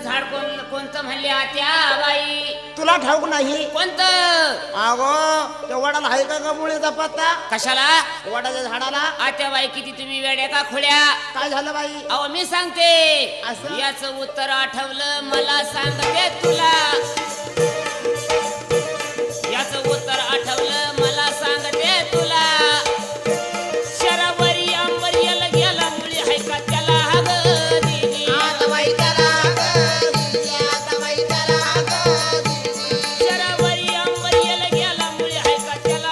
झाड कोणतं म्हणले आत्या बाई? तुला ठाऊक नाही? कोणतं? अगो त्या वडाला आहे का मुळेचा पत्ता? कशाला? वडाच्या झाडाला. आत्या बाई किती तुम्ही वेड्या का खोड्या? काय झालं बाई? अहो मी सांगते असं? याचं उत्तर आठवलं मला सांगते तुला.